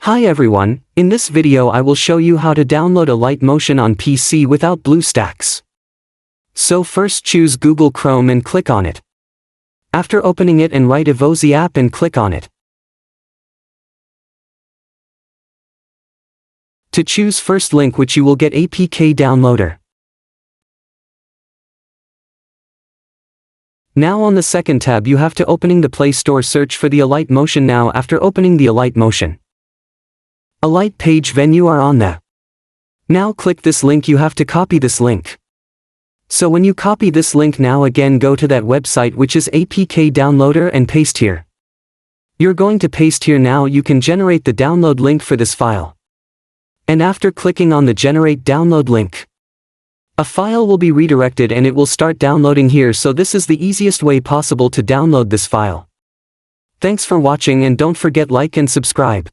Hi everyone, in this video I will show you how to download Alight Motion on PC without BlueStacks. So first choose Google Chrome and click on it. After opening it and write Evozy app and click on it. To choose first link which you will get APK downloader. Now on the second tab you have to opening the Play Store search for the Alight Motion now after opening the Alight Motion. Alight page when you are on the. Now click this link you have to copy this link. So when you copy this link now again go to that website which is APK downloader and paste here. You're going to paste here now you can generate the download link for this file. And after clicking on the generate download link. A file will be redirected and it will start downloading here so this is the easiest way possible to download this file. Thanks for watching and don't forget like and subscribe.